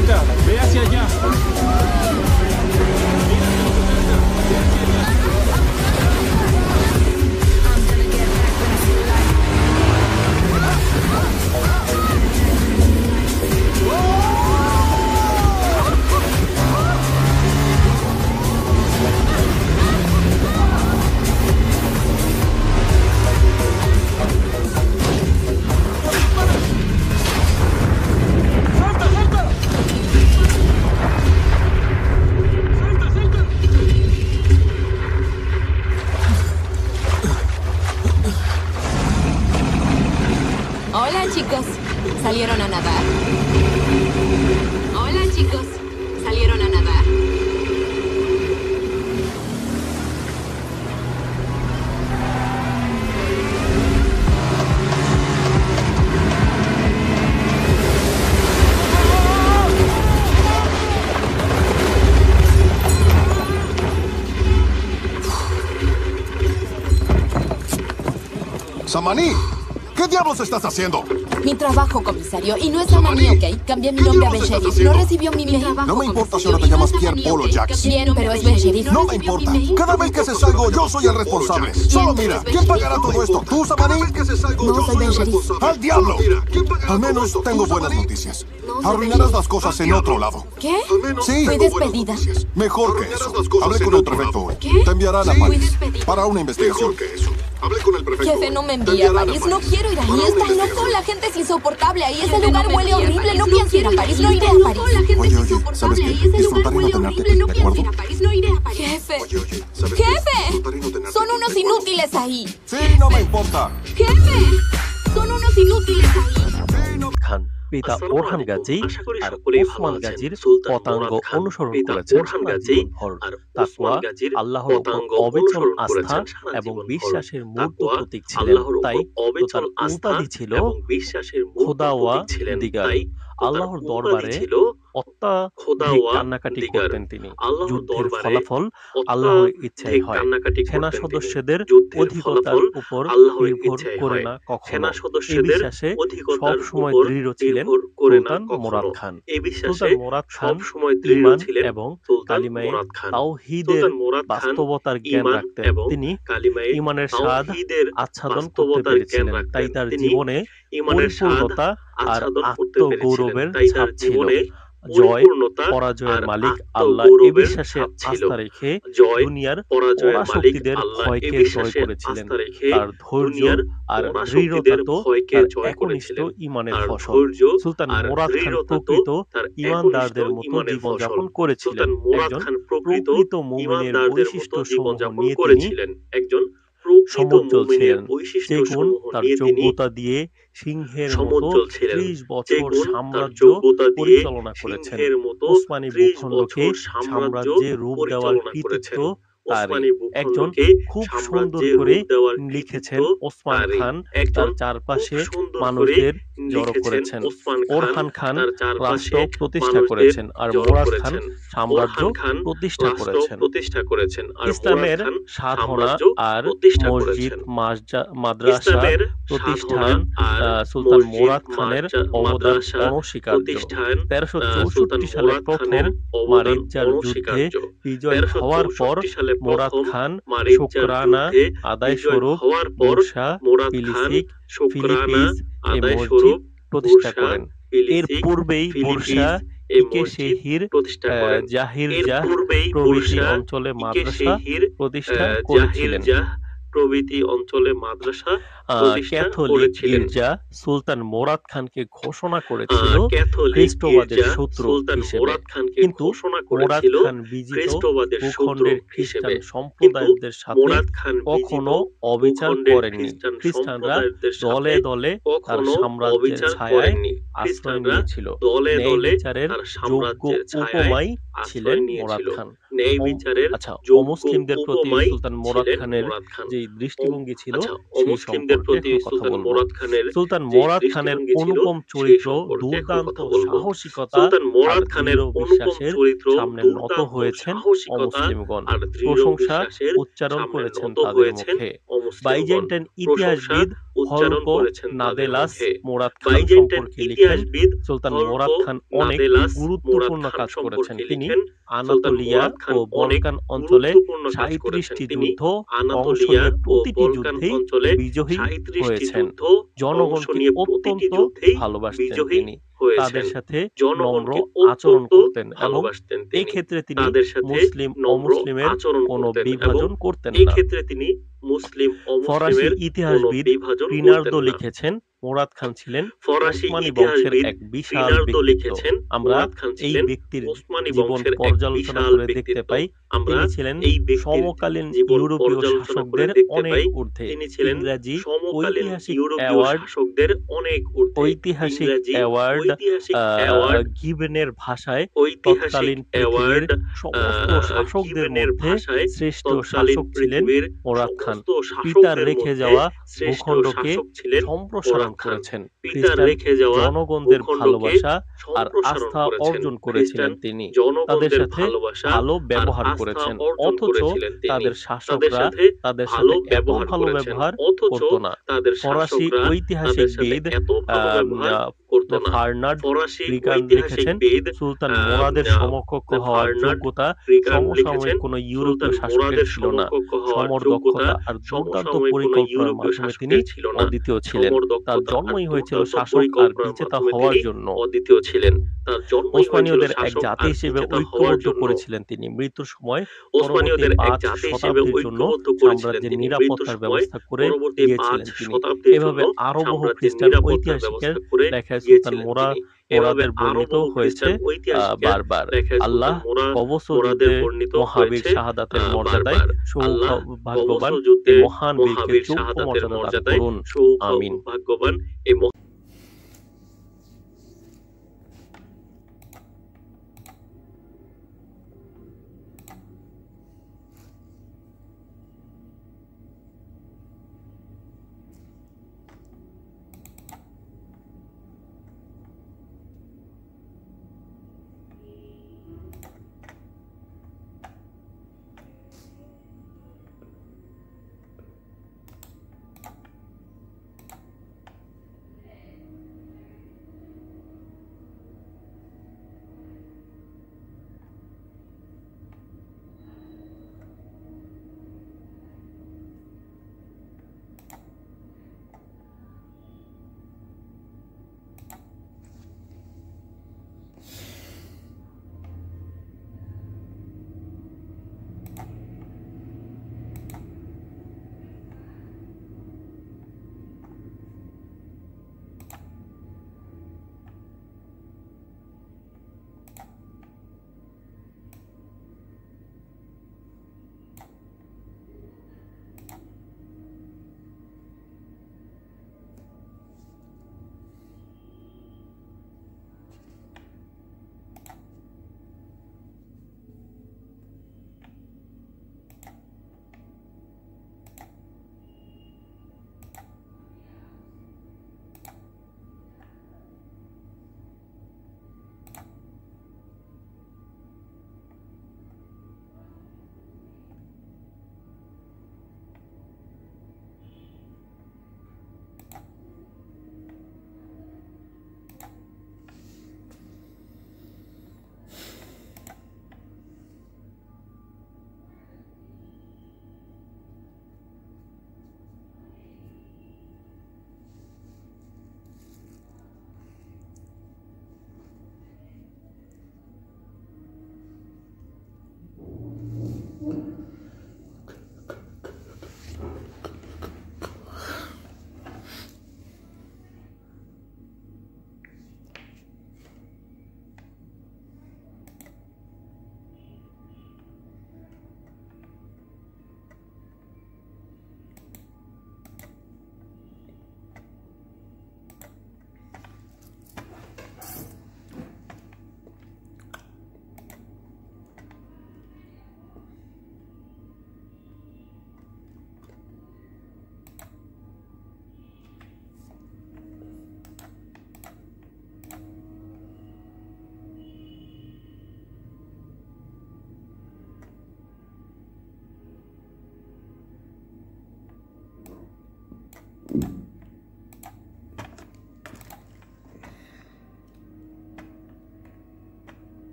cerca. Ve hacia allá. Hola, chicos. ¿Salieron a nadar? Hola, chicos. ¿Salieron a nadar? ¡Samaní! ¿Qué diablos estás haciendo? Mi trabajo, comisario. Y no es Samaní, ¿ok? Cambié mi nombre a Ben Sheriff. ¿No recibió mi mail? No me importa si ahora te llamas Pierre Polo Jax. Bien, pero es Ben Sheriff. No me importa. Cada vez que haces algo, yo soy el responsable. Solo mira, ¿quién pagará todo esto? ¿Tú, Samaní? No, soy Ben Sheriff. ¡Al diablo! Al menos tengo buenas noticias. Arruinarás las cosas en otro lado. ¿Qué? Sí. Fui despedida. Mejor que eso. Hablé con el prefecto hoy. ¿Qué? Te enviarán a Fui París despedida. para una investigación. Hablé con el prefecto. Jefe, no me envíe a París. No quiero ir ahí. Está loco. La gente es insoportable ahí. Ese lugar huele horrible. No pienso ir a París. No iré a París. Oye, ¿sabes qué? Disfrutaré no tenerte aquí, ¿de acuerdo? Jefe. ¿sabes qué? Jefe. Disfrutaré no tenerte Son aquí, unos ¿de acuerdo? inútiles ahí. Sí, no me importa. Jefe. Son unos inútiles ahí. খান পিতা Orhan Gazi আর ওসমান গাজীর পতাঙ্গ অনুসরণ করেছেন জীবনভর। তাকওয়া আল্লাহর উপর অবিচল আস্থা এবং বিশ্বাসের মূর্ত প্রতীক ছিলেন, তাই তার উপাধি ছিল খোদাওয়া দিগার। আল্লাহর দরবারে অত্যাধিক কান্নাকাটি করতেন তিনি। যুদ্ধের ফলাফল আল্লাহর ইচ্ছাই হয়, সেনা সদস্যদের অধিকতার উপর নির্ভর করে না কখনো। এই বিশ্বাসে সব সময় দৃঢ় ছিলেন সুলতান মুরাদ খান। সুলতান মুরাদ খান ঈমান এবং কালিমায়ে তাওহীদের বাস্তবতার জ্ঞান রাখতেন। তিনি ঈমানের স্বাদ আচ্ছাদন করতে পেরেছিলেন, তাই তার জীবনে পরিপূর্ণতা আর আত্মগৌরবের ছাপ ছিল। জয় পরাজয়ের মালিক আল্লাহ এ বিশ্বাসে আস্থা রেখে দুনিয়ার পরাশক্তিদের ভয়কে জয় করেছিলেন। তার ধৈর্য আর দৃঢ়তা তো তার একনিষ্ঠ ঈমানের ফসল। সুলতান মুরাদ খান প্রকৃত ঈমানদারদের মতো জীবনযাপন করেছিলেন। একজন প্রকৃত মুমিনের বৈশিষ্ট্যসমূহ নিয়ে তিনি সমুজ্জ্বল ছিলেন, যে গুণ তার যোগ্যতা দিয়ে সিংহের মতো ৩০ বছর সাম্রাজ্য পরিচালনা করেছেন। ওসমানী ভূখণ্ডকে সাম্রাজ্যে রূপ দেওয়ার কৃতিত্ব তারই। একজন খুব সুন্দর করে লিখেছেন ওসমান খান তার চারপাশে মানুষদের জড়ো করেছেন। ওরহান খান রাষ্ট্র প্রতিষ্ঠা করেছেন আর মুরাদ খান সাম্রাজ্য প্রতিষ্ঠা করেছেন। ইসলামের সাধনা আর মসজিদ মাদ্রাসা প্রতিষ্ঠান সুলতান মুরাদ খানের অবদান অনস্বীকার্য। ১৩৬৪ সালে প্রথম মারিজ্জার যুদ্ধে বিজয় হওয়ার পর মুরাদ খান শুকরানা আদায় স্বরূপ বুরসা ফিলিপিস এ মসজিদ প্রতিষ্ঠা করেন। এর পূর্বেই বুরসা ইকেশেহির জাহিরজাহ প্রভৃতি অঞ্চলে মাদ্রাসা প্রতিষ্ঠা করেছিলেন। ক্যাথলিক গির্জা সুলতান মুরাদ খানকে ঘোষণা করেছিল খ্রিস্টবাদের শত্রু হিসেবে, কিন্তু মুরাদ খান বিজিত ভূখণ্ডের খ্রিস্টান সম্প্রদায়দের সাথে কখনো অবিচার করেননি। খ্রিস্টানরা দলে দলে তার সাম্রাজ্যের ছায়ায় আশ্রয় নিয়েছিল। ন্যায় বিচারের যোগ্য উপমাই ছিলেন মুরাদ খান। আচ্ছা, অমুসলিমদের প্রতি সুলতান মুরাদ খানের যে দৃষ্টিভঙ্গি ছিল সেই সম্পর্কে কথা বলবো। সুলতান মুরাদ খানের অনুপম চরিত্র, দুর্দান্ত সাহসিকতা আর দৃঢ় বিশ্বাসের সামনে নত হয়েছেন অমুসলিমগণ। প্রশংসা উচ্চারণ করেছেন তাদের মুখে। বাইজেন্টাইন ইতিহাসবিদ হররুকো নাদেলাস মুরাদ খান সম্পর্কে লিখেন, সুলতান মুরাদ খান অনেক গুরুত্বপূর্ণ কাজ করেছেন। তিনি আনাতোলিয়া ও বলকান অঞ্চলে ৩৭টি যুদ্ধ অংশ নিয়ে প্রতিটি যুদ্ধেই বিজয়ী হয়েছেন। জনগণকে অত্যন্ত ভালোবাসতেন তিনি। তাদের সাথে নম্র আচরণ করতেন এবং এই ক্ষেত্রে তিনি মুসলিম অমুসলিমের কোনো বিভাজন করতেন না। ফরাসি ইতিহাসবিদ রিনার্দো লিখেছেন, মুরাদ খান ছিলেন ওসমানী বংশের এক বিশাল ব্যক্তিত্ব। আমরা এই ব্যক্তির জীবন পর্যালোচনা করে দেখতে পাই তিনি ছিলেন সমকালীন ইউরোপীয় শাসকদের অনেক ঊর্ধ্বে। ইংরেজি ঐতিহাসিক অ্যাওয়ার্ড গিবনের ভাষায় তৎকালীন পৃথিবীর সমস্ত শাসকদের মধ্যে শ্রেষ্ঠ শাসক ছিলেন মুরাদ খান। পিতার রেখে যাওয়া ভূখণ্ডকে সম্প্রসারণ করেছেন। খ্রিস্টান জনগণদের ভালোবাসা আর আস্থা অর্জন করেছিলেন তিনি। তাদের সাথে ভালো ব্যবহার করেছেন, অথচ তাদের শাসকরা তাদের সাথে এত ভালো ব্যবহার করত না। ফরাসি ঐতিহাসিকবিদ ফার্নান্ড ব্রিগান্ড লিখেছেন, সুলতান মুরাদের সমকক্ষ হওয়ার যোগ্যতা সমসাময়িক কোন ইউরোপীয় শাসকের ছিল না। সমরদক্ষতা আর দুর্দান্ত পরিকল্পনার মাধ্যমে তিনি অদ্বিতীয় ছিলেন। তার জন্মই হয়েছিল শাসক আর বিজেতা হওয়ার জন্য। ওসমানীয়দের এক জাতি হিসেবে ঐক্যবদ্ধ করেছিলেন তিনি। মৃত্যুর সময় পরবর্তী ৫ শতাব্দীর জন্য সাম্রাজ্যের নিরাপত্তার ব্যবস্থা করে দিয়েছিলেন তিনি। এভাবে আরো বহু খ্রিস্টান ঐতিহাসিকের লেখায় সুলতান মুরাদের বর্ণিত হয়েছে বারবার। আল্লাহ কবচ যুদ্ধে মহাবীর শাহাদাতের মর্যাদায় সৌভাগ্যবান এই মহান বীরকে যোগ্য মর্যাদা দান করুন। আমিন।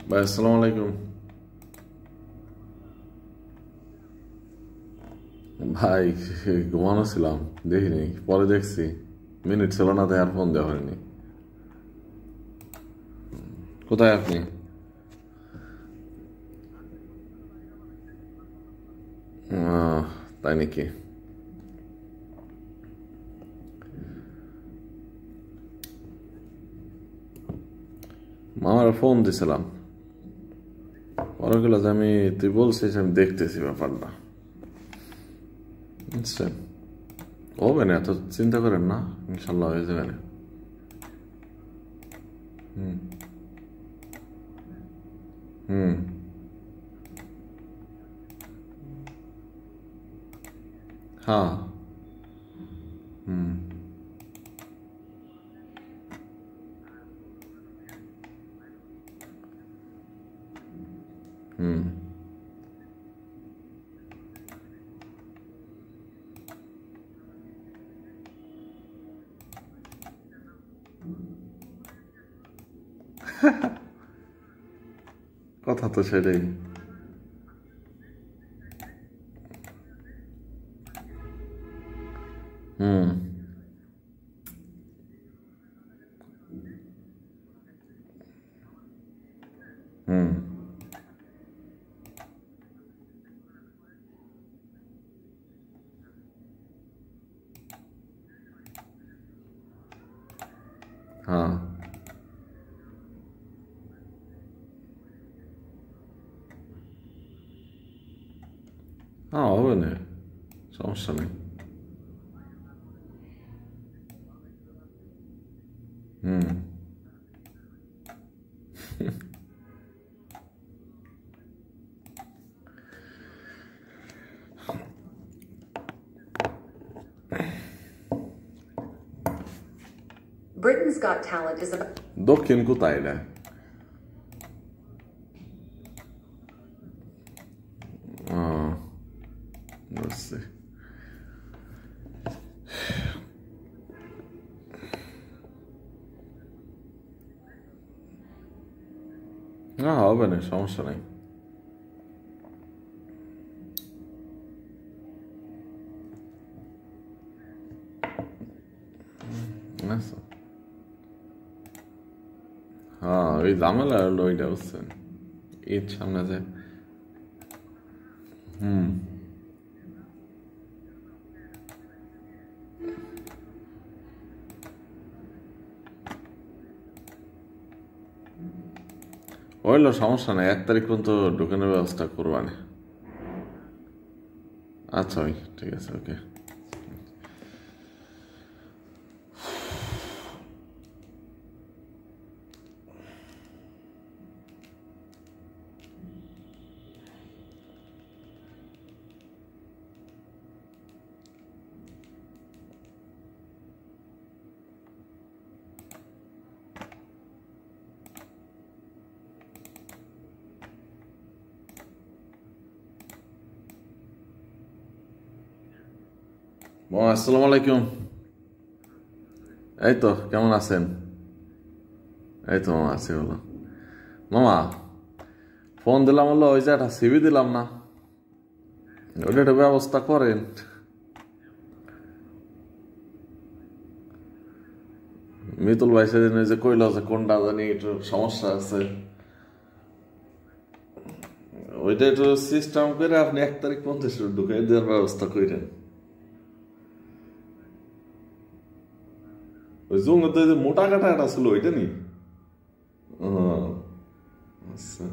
ভাই আসসালামু আলাইকুম। ভাই ঘুমানো ছিলাম, দেখিনি, পরে দেখছি মিনিট ছিল না, তাই আর ফোন দেওয়া হয়নি। কোথায় আপনি? তাই নাকি? মামার ফোন দিছিলাম, পরে গেল যে তুই বলছিস, আমি দেখতেছি ব্যাপারটা, বুঝছেন? হবে না, এত চিন্তা করেন না, ইনশাল্লাহ হয়ে যাবে না। হুম হুম হ্যাঁ হুম হুম কথা তো সেটাই। হুম হুম হ্যাঁ হ্যাঁ, হবে না, সমস্যা নেই। হুম Britain's Got Talent is about দক্ষিণ কোথায় এটা? বুঝছি। না, হবে না, সমস্যা নেই। আচ্ছা, হ্যাঁ, ওই ঝামেলা হলো ওইটা, বুঝছেন? ঈদ সামনে যে। হুম হইলো, সমস্যা নেই, 1 তারিখ পর্যন্ত ঢুকানোর ব্যবস্থা করবানে। আচ্ছা ভাই, ঠিক আছে, ওকে। আসসালামু আলাইকুম। এই তো, কেমন আছেন? এই তো মামা, আছি বলো। মামা, ফোন দিলাম হলো, ওই যে একটা সিভি দিলাম না, ওটা একটা ব্যবস্থা করেন। মিতুল ভাই সেদিন ওই যে কইল যে কোনটা জানি একটু সমস্যা আছে, ওইটা একটু সিস্টেম করে আপনি 1 তারিখ পর্যন্ত ঢুকাই দেওয়ার ব্যবস্থা করেন। ওই জঙ্গতে যে মোটা কাটা একটা ছিল, ওইটা নি? আচ্ছা,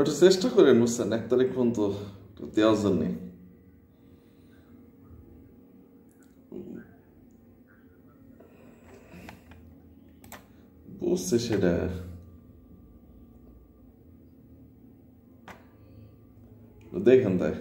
একটু চেষ্টা করেন, বুঝছেন, 1 তারিখ পর্যন্ত দেওয়ার জন্য। বুঝছে সেটা, দেখেন তাই।